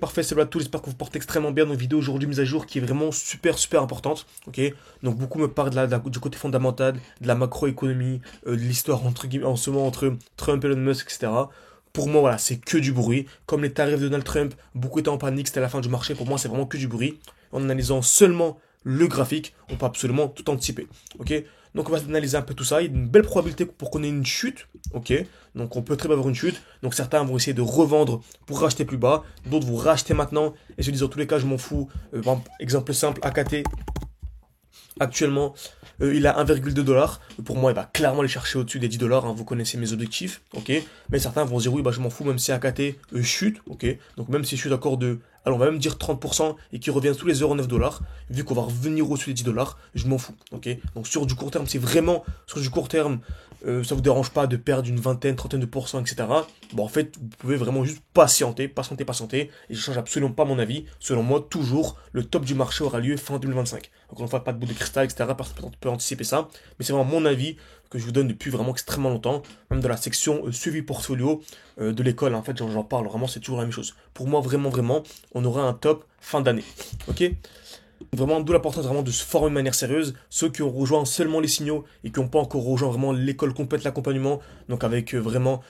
parfait, c'est là tout, j'espère que vous portez extrêmement bien. Dans une vidéo aujourd'hui, mise à jour qui est vraiment super super importante. Ok, donc beaucoup me parlent du côté fondamental, de la macroéconomie, de l'histoire entre guillemets en ce moment entre Trump, Elon Musk, etc. Pour moi, voilà, c'est que du bruit. Comme les tarifs de Donald Trump, beaucoup étaient en panique, c'était la fin du marché. Pour moi, c'est vraiment que du bruit. En analysant seulement le graphique, on peut absolument tout anticiper. Ok, donc on va analyser un peu tout ça. Il y a une belle probabilité pour qu'on ait une chute. Ok, donc on peut très bien avoir une chute. Donc certains vont essayer de revendre pour racheter plus bas. D'autres vont racheter maintenant. Et je dis dans tous les cas, je m'en fous. Par exemple, exemple simple, AKT. Actuellement, il a 1,2 $. Pour moi, il va clairement aller chercher au-dessus des 10 $. Hein, vous connaissez mes objectifs, ok. Mais certains vont se dire, oui, bah, je m'en fous, même si AKT chute, ok. Donc même si je suis d'accord alors on va même dire 30% et qu'il revient tous les 0,9 $, vu qu'on va revenir au-dessus des 10 $, je m'en fous, ok. Donc sur du court terme, c'est vraiment, sur du court terme, ça vous dérange pas de perdre une vingtaine, trentaine de pourcents, etc. Bon, en fait, vous pouvez vraiment juste patienter, et je change absolument pas mon avis. Selon moi, toujours, le top du marché aura lieu fin 2025. Encore une fois, pas de bout de cristal, etc. Personne ne peut anticiper ça, mais c'est vraiment mon avis que je vous donne depuis vraiment extrêmement longtemps, même dans la section suivi portfolio de l'école, en fait, j'en parle, vraiment, c'est toujours la même chose. Pour moi, vraiment, on aura un top fin d'année, ok. Vraiment, d'où l'importance vraiment de se former de manière sérieuse. Ceux qui ont rejoint seulement les signaux et qui n'ont pas encore rejoint vraiment l'école complète, l'accompagnement, donc avec vraiment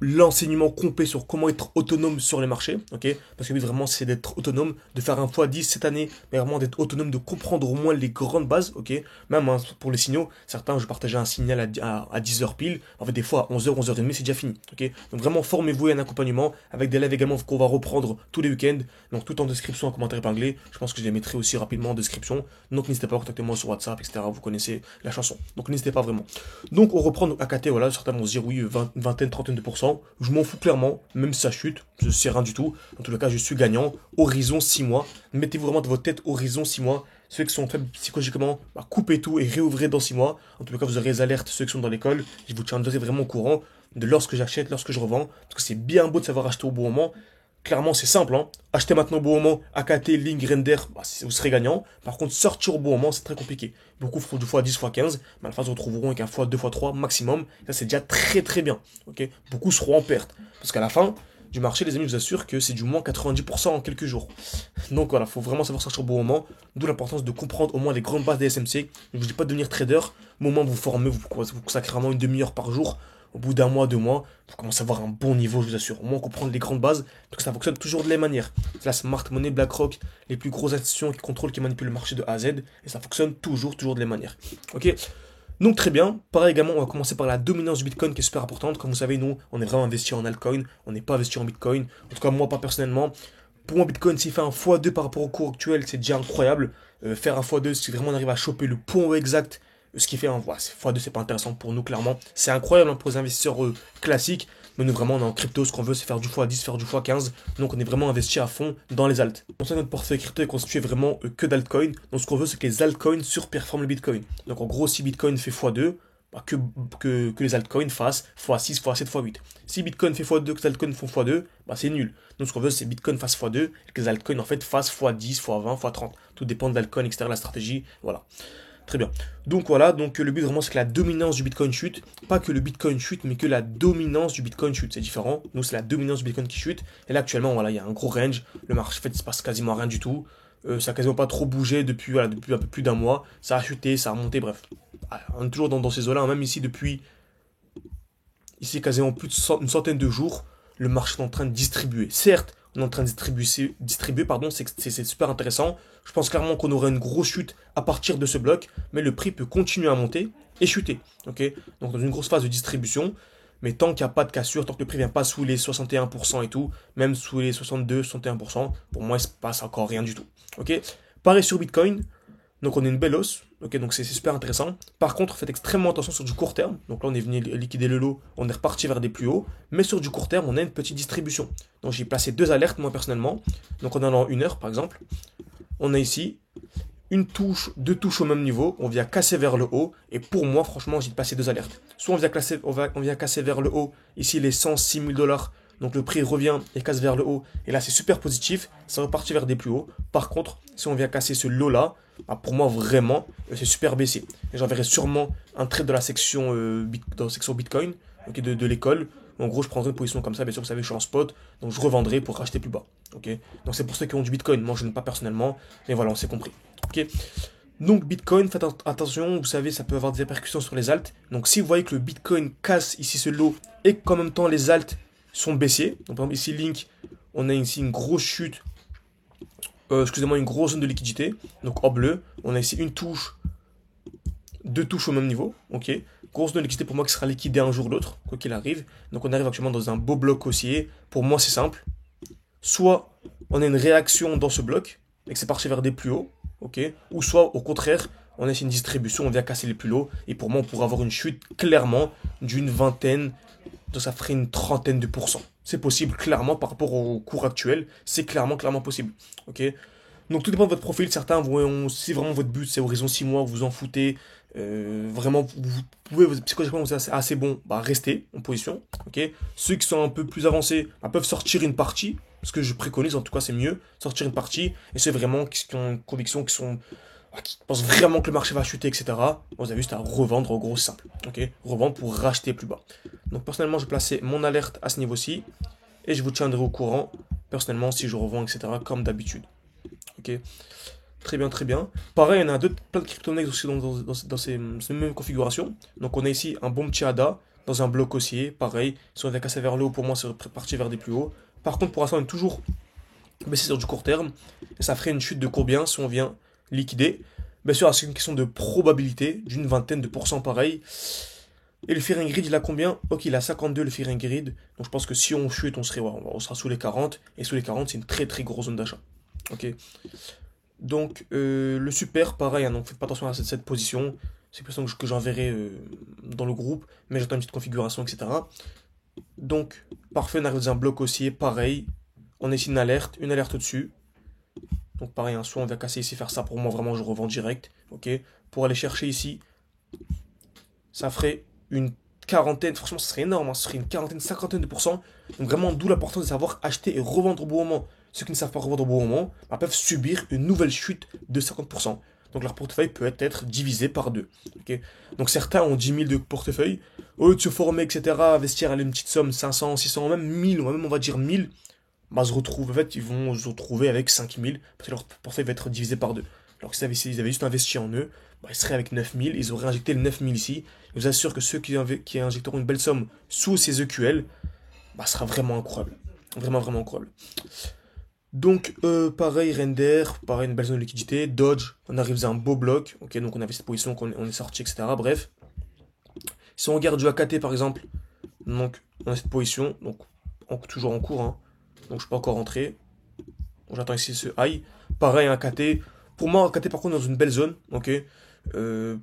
l'enseignement complet sur comment être autonome sur les marchés, ok. Parce que oui, vraiment, c'est d'être autonome, de faire un x10 cette année, mais vraiment d'être autonome, de comprendre au moins les grandes bases, ok. Même hein, pour les signaux, certains, je partageais un signal à 10 h pile, en fait, des fois à 11 h, 11 h 30, c'est déjà fini, ok. Donc vraiment, formez-vous et un accompagnement avec des lives également qu'on va reprendre tous les week-ends, donc tout en description, en commentaire épinglé. Je pense que je les mettrai aussi rapidement en description. Donc n'hésitez pas à contacter moi sur WhatsApp, etc. Vous connaissez la chanson. Donc n'hésitez pas vraiment. Donc on reprend AKT, voilà, certains vont se dire oui, vingtaine, trentaine de pourcents. Je m'en fous clairement, même si ça chute, je sais rien du tout. En tout cas, je suis gagnant. Horizon 6 mois. Mettez-vous vraiment dans votre tête horizon 6 mois. Ceux qui sont faibles psychologiquement, bah, coupez tout et réouvrez dans 6 mois. En tout cas, vous aurez les alertes, ceux qui sont dans l'école. Je vous tiendrai vraiment au courant de lorsque j'achète, lorsque je revends. Parce que c'est bien beau de savoir acheter au bon moment. Clairement, c'est simple, hein. Achetez maintenant au bon moment, AKT, Link, Render, bah, vous serez gagnant. Par contre, sortir au bon moment, c'est très compliqué. Beaucoup feront du x10, x15, mais à la fin, ils se retrouveront avec un x2, x3 maximum. Ça, c'est déjà très bien, ok. Beaucoup seront en perte. Parce qu'à la fin du marché, les amis, je vous assure que c'est du moins 90% en quelques jours. Donc voilà, faut vraiment savoir sortir au bon moment. D'où l'importance de comprendre au moins les grandes bases des SMC. Je ne vous dis pas de devenir trader, mais au moins vous formez, vous consacrez vraiment une demi-heure par jour. Au bout d'un mois, 2 mois, vous commencez à avoir un bon niveau, je vous assure. Au moins comprendre les grandes bases, parce que ça fonctionne toujours de la même manière. C'est la Smart Money, BlackRock, les plus grosses institutions qui contrôlent, qui manipulent le marché de A à Z, et ça fonctionne toujours de la même manière. Ok. Donc très bien. Pareil également, on va commencer par la dominance du Bitcoin qui est super importante. Comme vous savez, nous, on est vraiment investi en altcoin, on n'est pas investi en Bitcoin. En tout cas, moi, pas personnellement. Pour moi, Bitcoin, s'il fait un x2 par rapport au cours actuel, c'est déjà incroyable. Faire un x2, si vraiment on arrive à choper le point exact, ce qui fait un x2, c'est pas intéressant pour nous, clairement. C'est incroyable hein, pour les investisseurs classiques. Mais nous, vraiment, on est en crypto. Ce qu'on veut, c'est faire du x10, faire du x15. Donc, on est vraiment investi à fond dans les alts. Donc, ça, notre portefeuille crypto est constitué vraiment que d'altcoins. Donc, ce qu'on veut, c'est que les altcoins surperforment le Bitcoin. Donc, en gros, si Bitcoin fait x2, bah, que les altcoins fassent x6, x7, x8. Si Bitcoin fait x2, que les altcoins font x2, bah, c'est nul. Donc, ce qu'on veut, c'est Bitcoin fasse x2 et que les altcoins, en fait, fassent x10, x20, x30. Tout dépend de l'altcoin, etc., la stratégie. Voilà. Très bien. Donc voilà, donc le but vraiment c'est que la dominance du Bitcoin chute. Pas que le Bitcoin chute, mais que la dominance du Bitcoin chute. C'est différent. Nous, c'est la dominance du Bitcoin qui chute. Et là, actuellement, voilà, il y a un gros range. Le marché, en fait, il se passe quasiment rien du tout. Ça a quasiment pas trop bougé depuis un peu plus d'un mois. Ça a chuté, ça a remonté, bref. On est toujours dans ces eaux-là. Même ici, depuis quasiment plus une centaine de jours, le marché est en train de distribuer. Certes, on est en train de distribuer, pardon, c'est super intéressant. Je pense clairement qu'on aurait une grosse chute à partir de ce bloc, mais le prix peut continuer à monter et chuter. Ok, donc dans une grosse phase de distribution, mais tant qu'il n'y a pas de cassure, tant que le prix ne vient pas sous les 61% et tout, même sous les 62, 61%, pour moi, il ne se passe encore rien du tout. Ok, pareil sur Bitcoin. Donc on a une belle hausse, ok, donc c'est super intéressant. Par contre, faites extrêmement attention sur du court terme. Donc là, on est venu liquider le lot, on est reparti vers des plus hauts. Mais sur du court terme, on a une petite distribution. Donc j'ai placé 2 alertes, moi personnellement. Donc on a en 1 heure, par exemple. On a ici deux touches au même niveau. On vient casser vers le haut. Et pour moi, franchement, j'ai passé 2 alertes. Soit on vient casser vers le haut, ici les 106 000 $. Donc le prix revient et casse vers le haut. Et là, c'est super positif. Ça repartit vers des plus hauts. Par contre, si on vient casser ce lot-là, bah pour moi, vraiment, c'est super baissé. Et j'enverrai sûrement un trade dans la section Bitcoin, okay, de l'école. En gros, je prendrai une position comme ça, bien sûr, vous savez, je suis en spot, donc je revendrai pour racheter plus bas. Ok. Donc c'est pour ceux qui ont du Bitcoin. Moi, je n'ai pas personnellement, mais voilà, on s'est compris. Ok. Donc Bitcoin, faites attention, vous savez, ça peut avoir des répercussions sur les alts. Donc si vous voyez que le Bitcoin casse ici ce lot et qu'en même temps les alts sont baissiers, donc par exemple ici Link, on a ici une grosse chute, excusez-moi, une grosse zone de liquidité, donc en bleu, on a ici une touche, deux touches au même niveau, ok. Grosse zone de liquidité pour moi qui sera liquidée un jour ou l'autre, quoi qu'il arrive. Donc on arrive actuellement dans un beau bloc haussier. Pour moi c'est simple. Soit on a une réaction dans ce bloc et que c'est parti vers des plus hauts, ok. Ou soit au contraire, on a ici une distribution, on vient casser les plus hauts. Et pour moi on pourrait avoir une chute clairement d'une vingtaine, donc ça ferait une trentaine de pourcents. C'est possible clairement par rapport au cours actuel, c'est clairement possible, ok. Donc tout dépend de votre profil. Certains vont, si vraiment votre but c'est horizon 6 mois, vous en foutez, vraiment vous pouvez psychologiquement vous êtes assez bon, bah restez en position, ok. Ceux qui sont un peu plus avancés bah, peuvent sortir une partie, ce que je préconise en tout cas c'est mieux, sortir une partie, et ceux vraiment qui ont une conviction, qui pensent vraiment que le marché va chuter, etc. Vous avez juste à revendre, en gros simple, ok. Revendre pour racheter plus bas. Donc personnellement je plaçais mon alerte à ce niveau-ci, et je vous tiendrai au courant, personnellement si je revends, etc. comme d'habitude. Ok, très bien, très bien. Pareil, on a plein de crypto-monnaies aussi dans ces mêmes configurations. Donc on a ici un bon petit ADA dans un bloc haussier. Pareil, si on avait cassé vers le haut, pour moi, c'est parti vers des plus hauts. Par contre, pour l'instant, on est toujours baissé sur du court terme. Et ça ferait une chute de combien si on vient liquider? Bien sûr, c'est une question de probabilité, d'une vingtaine de pourcents pareil. Et le Fear Grid, il a combien? Ok, il a 52 le Fear Grid. Donc je pense que si on chute, on sera sous les 40. Et sous les 40, c'est une très très grosse zone d'achat. Ok. Donc le super, pareil, hein, donc faites pas attention à cette position. C'est une position que j'enverrai dans le groupe, mais j'attends une petite configuration, etc. Donc, parfait, on arrive dans un bloc haussier, pareil. On a ici une alerte au-dessus. Donc pareil, hein, soit on va casser ici, faire ça, pour moi vraiment je revends direct. Ok. Pour aller chercher ici, ça ferait une quarantaine, franchement ce serait énorme, hein, ce serait une quarantaine, cinquantaine de pourcents. Donc vraiment d'où l'importance de savoir acheter et revendre au bon moment. Ceux qui ne savent pas revendre au bon moment bah, peuvent subir une nouvelle chute de 50%. Donc leur portefeuille peut être divisé par deux. Okay. Donc certains ont 10 000 de portefeuille. Au lieu de se former, etc., investir à une petite somme, 500, 600, même 1000, ou même on va dire 1000, bah, en fait, ils vont se retrouver avec 5000, parce que leur portefeuille va être divisé par deux. Alors que s'ils avaient juste investi en eux, bah, ils seraient avec 9000, ils auraient injecté le 9000 ici. Je vous assure que ceux qui injecteront une belle somme sous ces EQL, bah, sera vraiment incroyable. Vraiment, vraiment incroyable. Donc, pareil, Render, pareil, une belle zone de liquidité. Dodge, on arrive à un beau bloc. Ok, donc on avait cette position, on est sorti, etc. Bref. Si on regarde du AKT, par exemple, donc on a cette position, donc toujours en cours, hein. Donc je ne suis pas encore rentré. Donc j'attends ici ce high. Pareil, un AKT. Pour moi, un AKT, par contre, dans une belle zone. Ok.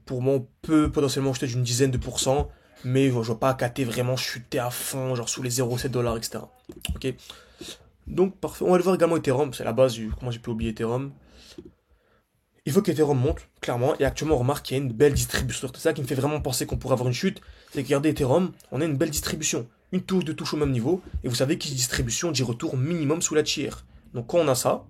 Pour moi, on peut potentiellement jeter d'une dizaine de pourcents. Mais je ne vois pas AKT vraiment chuter à fond, genre sous les 0,7 $, etc. Ok. Donc parfait, on va le voir également Ethereum, c'est la base, comment j'ai pu oublier Ethereum. Il faut qu'Ethereum monte, clairement, et actuellement on remarque qu'il y a une belle distribution. C'est ça qui me fait vraiment penser qu'on pourrait avoir une chute, c'est que regardez Ethereum, on a une belle distribution, une touche de touche au même niveau, et vous savez qui distribution dit retour minimum sous la tiers. Donc quand on a ça,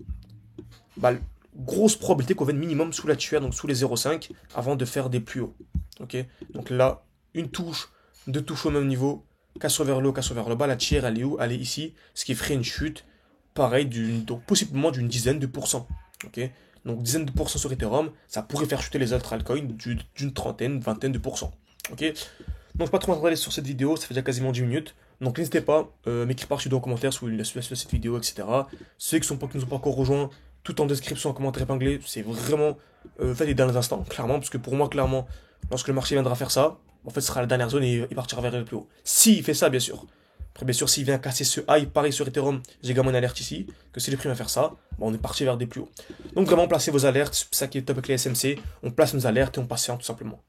bah, grosse probabilité qu'on vienne minimum sous la tiers, donc sous les 0,5, avant de faire des plus hauts. Ok. Donc là, une touche, deux touches au même niveau, casse vers le haut, casse vers le bas, la tiers elle est où? Elle est ici, ce qui ferait une chute, pareil, donc possiblement d'une dizaine de pourcents. Ok. Donc dizaine de pourcents sur Ethereum, ça pourrait faire chuter les autres altcoins d'une trentaine, vingtaine de pourcents. Ok. Donc je pas trop m'attarder sur cette vidéo, ça fait déjà quasiment 10 minutes. Donc n'hésitez pas, m'écrire par en commentaire sous cette vidéo, etc. Ceux qui ne nous ont pas encore rejoints, tout en description, en commentaire épinglé, c'est vraiment fait les derniers instants, clairement, parce que pour moi, clairement, lorsque le marché viendra faire ça, en fait, ce sera la dernière zone et il partira vers le plus haut. S'il fait ça, bien sûr. Après, bien sûr, s'il vient casser ce high, pareil sur Ethereum, j'ai également une alerte ici, que si le prix va faire ça, bah, on est parti vers des plus hauts. Donc vraiment, placez vos alertes, c'est ça qui est top avec les SMC, on place nos alertes et on patiente tout simplement.